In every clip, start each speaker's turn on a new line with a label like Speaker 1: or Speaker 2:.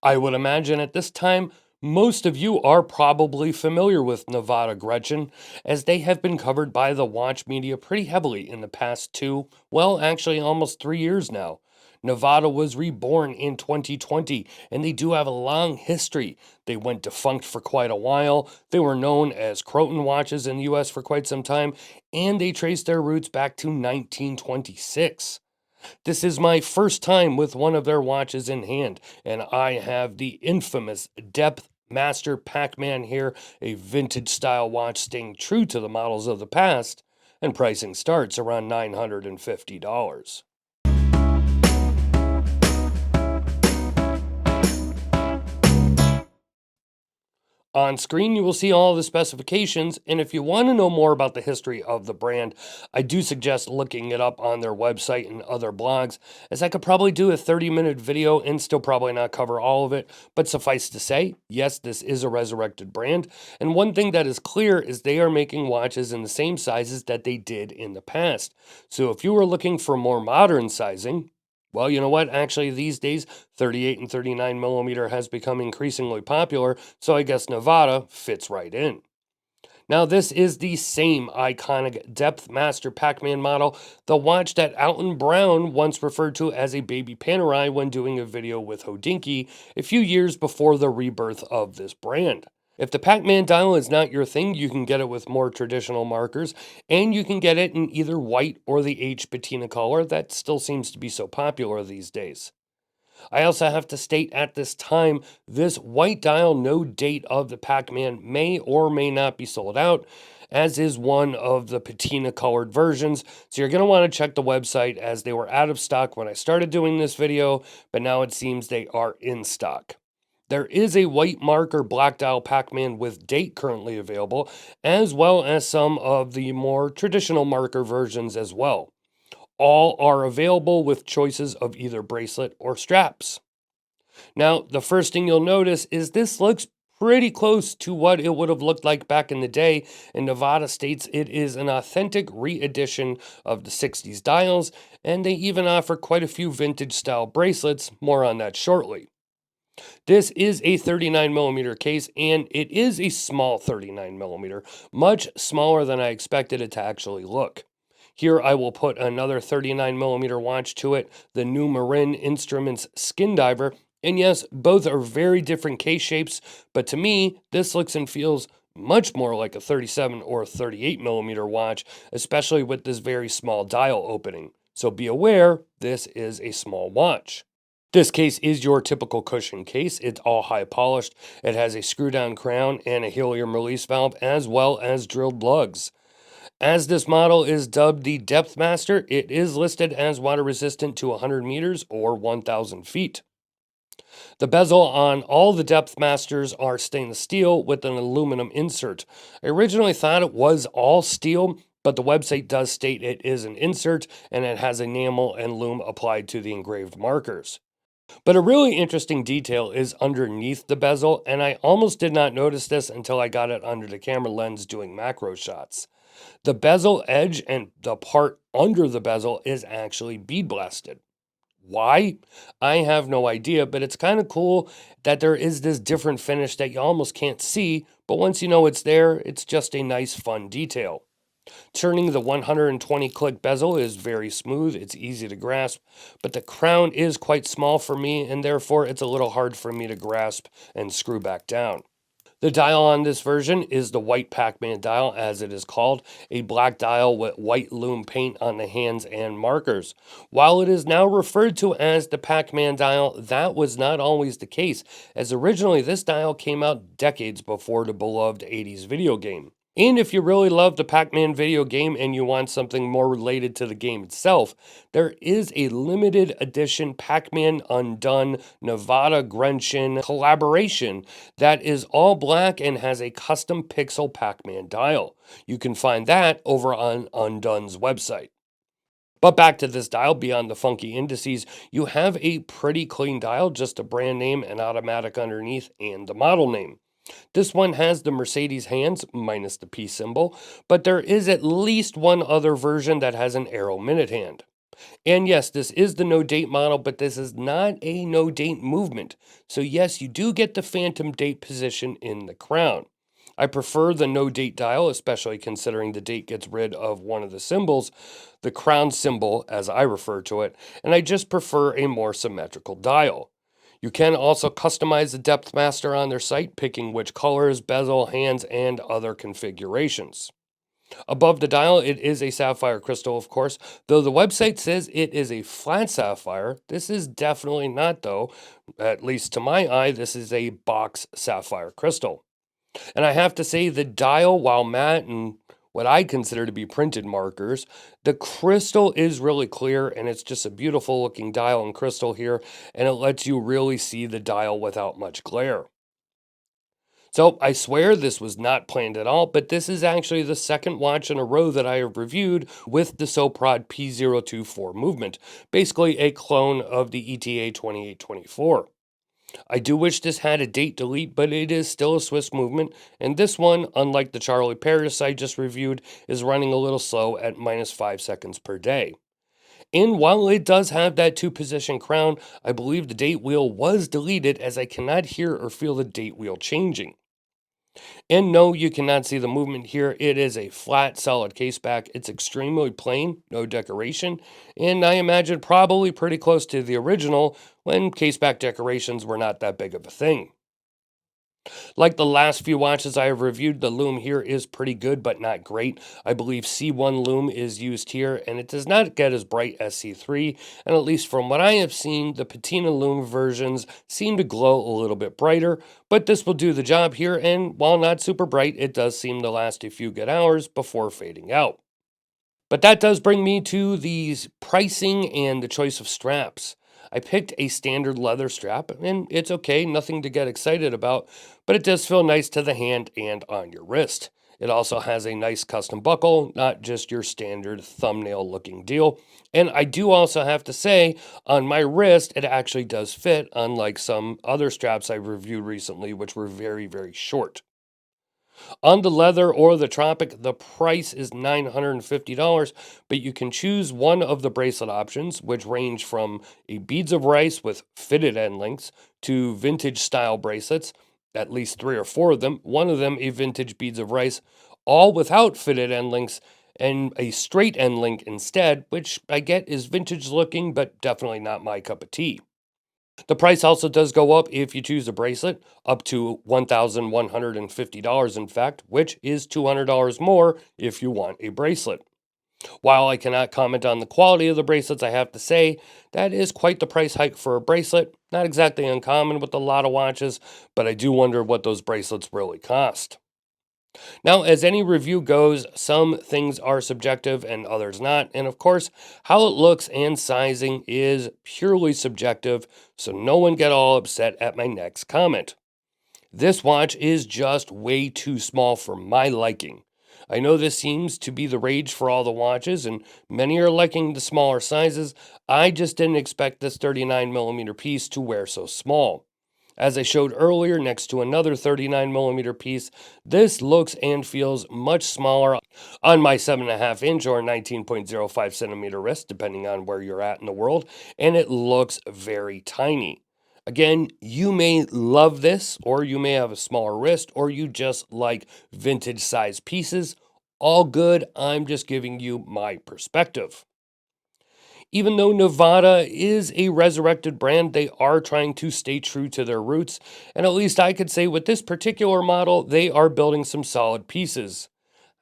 Speaker 1: I would imagine at this time, most of you are probably familiar with Nivada Gretchen, as they have been covered by the watch media pretty heavily in the past actually almost 3 years now. Nivada was reborn in 2020, and they do have a long history. They went defunct for quite a while. They were known as Croton watches in the US for quite some time, and they traced their roots back to 1926. This is my first time with one of their watches in hand, and I have the infamous DepthMaster Pac-Man here, a vintage style watch staying true to the models of the past, and pricing starts around $950. On screen, you will see all the specifications, and if you want to know more about the history of the brand, I do suggest looking it up on their website and other blogs, as I could probably do a 30-minute video and still probably not cover all of it, but suffice to say, yes, this is a resurrected brand, and one thing that is clear is they are making watches in the same sizes that they did in the past. So if you were looking for more modern sizing, well, you know what? Actually, these days, 38 and 39 millimeter has become increasingly popular, so I guess Nivada fits right in. Now, this is the same iconic DepthMaster Pac-Man model, the watch that Alton Brown once referred to as a baby Panerai when doing a video with Hodinky a few years before the rebirth of this brand. If the Pac-Man dial is not your thing, you can get it with more traditional markers, and you can get it in either white or the H patina color that still seems to be so popular these days. I also have to state at this time, this white dial no date of the Pac-Man may or may not be sold out, as is one of the patina colored versions, so you're going to want to check the website as they were out of stock when I started doing this video, but now it seems they are in stock. There is a white marker black dial Pac-Man with date currently available, as well as some of the more traditional marker versions as well. All are available with choices of either bracelet or straps. Now, the first thing you'll notice is this looks pretty close to what it would have looked like back in the day, and Nivada states it is an authentic re-edition of the 60s dials, and they even offer quite a few vintage style bracelets, more on that shortly. This is a 39mm case, and it is a small 39mm, much smaller than I expected it to actually look. Here I will put another 39mm watch to it, the new Marin Instruments Skin Diver, and yes, both are very different case shapes, but to me, this looks and feels much more like a 37 or 38mm watch, especially with this very small dial opening. So be aware, this is a small watch. This case is your typical cushion case. It's all high polished. It has a screw down crown and a helium release valve, as well as drilled lugs. As this model is dubbed the DepthMaster, it is listed as water resistant to 100 meters or 1,000 feet. The bezel on all the DepthMasters are stainless steel with an aluminum insert. I originally thought it was all steel, but the website does state it is an insert and it has enamel and lume applied to the engraved markers. But a really interesting detail is underneath the bezel, and I almost did not notice this until I got it under the camera lens doing macro shots. The bezel edge and the part under the bezel is actually bead blasted. Why? I have no idea, but it's kind of cool that there is this different finish that you almost can't see, but once you know it's there, it's just a nice fun detail. Turning the 120 click bezel is very smooth, it's easy to grasp, but the crown is quite small for me, and therefore it's a little hard for me to grasp and screw back down. The dial on this version is the white Pac-Man dial, as it is called, a black dial with white lume paint on the hands and markers. While it is now referred to as the Pac-Man dial, that was not always the case, as originally this dial came out decades before the beloved 80s video game. And if you really love the Pac-Man video game and you want something more related to the game itself, there is a limited edition Pac-Man Undone Nivada Grenchen collaboration that is all black and has a custom pixel Pac-Man dial. You can find that over on Undone's website. But back to this dial, beyond the funky indices, you have a pretty clean dial, just a brand name and automatic underneath and the model name. This one has the Mercedes hands, minus the P symbol, but there is at least one other version that has an arrow minute hand. And yes, this is the no date model, but this is not a no date movement. So yes, you do get the phantom date position in the crown. I prefer the no date dial, especially considering the date gets rid of one of the symbols, the crown symbol, as I refer to it, and I just prefer a more symmetrical dial. You can also customize the DepthMaster on their site, picking which colors, bezel, hands, and other configurations. Above the dial, it is a sapphire crystal, of course. Though the website says it is a flat sapphire, this is definitely not, though. At least to my eye, this is a box sapphire crystal. And I have to say, the dial, while matte and what I consider to be printed markers, the crystal is really clear and it's just a beautiful looking dial and crystal here, and it lets you really see the dial without much glare. So I swear this was not planned at all, but this is actually the second watch in a row that I have reviewed with the Soprod P024 movement, basically a clone of the ETA 2824. I do wish this had a date delete, but it is still a Swiss movement, and this one, unlike the Charlie Paris I just reviewed, is running a little slow at -5 seconds per day. And while it does have that two-position crown, I believe the date wheel was deleted as I cannot hear or feel the date wheel changing. And no, you cannot see the movement here. It is a flat, solid case back. It's extremely plain, no decoration, and I imagine probably pretty close to the original when caseback decorations were not that big of a thing. Like the last few watches I have reviewed, the loom here is pretty good, but not great. I believe C1 loom is used here, and it does not get as bright as C3, and at least from what I have seen, the patina loom versions seem to glow a little bit brighter, but this will do the job here, and while not super bright, it does seem to last a few good hours before fading out. But that does bring me to the pricing and the choice of straps. I picked a standard leather strap, and it's okay, nothing to get excited about, but it does feel nice to the hand and on your wrist. It also has a nice custom buckle, not just your standard thumbnail looking deal. And I do also have to say, on my wrist, it actually does fit, unlike some other straps I've reviewed recently, which were very, very short. On the leather or the Tropic, the price is $950, but you can choose one of the bracelet options, which range from a beads of rice with fitted end links to vintage style bracelets, at least three or four of them, one of them a vintage beads of rice, all without fitted end links, and a straight end link instead, which I get is vintage looking, but definitely not my cup of tea. The price also does go up if you choose a bracelet, up to $1,150, in fact, which is $200 more if you want a bracelet. While I cannot comment on the quality of the bracelets, I have to say that is quite the price hike for a bracelet. Not exactly uncommon with a lot of watches, but I do wonder what those bracelets really cost. Now, as any review goes, some things are subjective and others not. And of course, how it looks and sizing is purely subjective, so no one get all upset at my next comment. This watch is just way too small for my liking. I know this seems to be the rage for all the watches, and many are liking the smaller sizes. I just didn't expect this 39mm piece to wear so small. As I showed earlier, next to another 39mm piece, this looks and feels much smaller on my 7.5 inch or 19.05 centimeter wrist, depending on where you're at in the world, and it looks very tiny. Again, you may love this, or you may have a smaller wrist, or you just like vintage size pieces. All good, I'm just giving you my perspective. Even though Nivada is a resurrected brand, they are trying to stay true to their roots, and at least I could say with this particular model, they are building some solid pieces.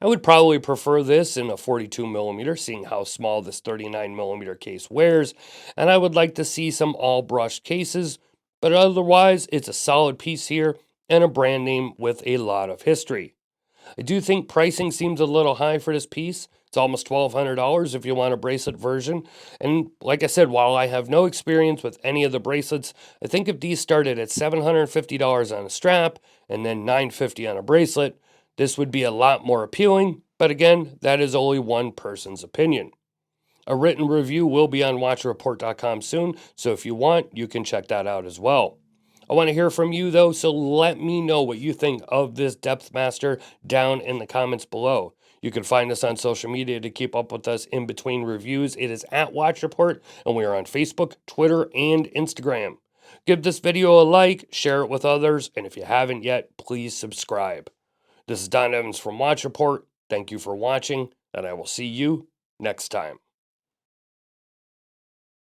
Speaker 1: I would probably prefer this in a 42mm, seeing how small this 39mm case wears, and I would like to see some all brushed cases, but otherwise, it's a solid piece here and a brand name with a lot of history. I do think pricing seems a little high for this piece. It's almost $1,200 if you want a bracelet version. And like I said, while I have no experience with any of the bracelets, I think if these started at $750 on a strap and then $950 on a bracelet, this would be a lot more appealing. But again, that is only one person's opinion. A written review will be on watchreport.com soon, so if you want, you can check that out as well. I want to hear from you though, so let me know what you think of this DepthMaster down in the comments below. You can find us on social media to keep up with us in between reviews. It is at Watch Report, and we are on Facebook, Twitter, and Instagram. Give this video a like, share it with others, and if you haven't yet, please subscribe. This is Don Evans from Watch Report. Thank you for watching, and I will see you next time.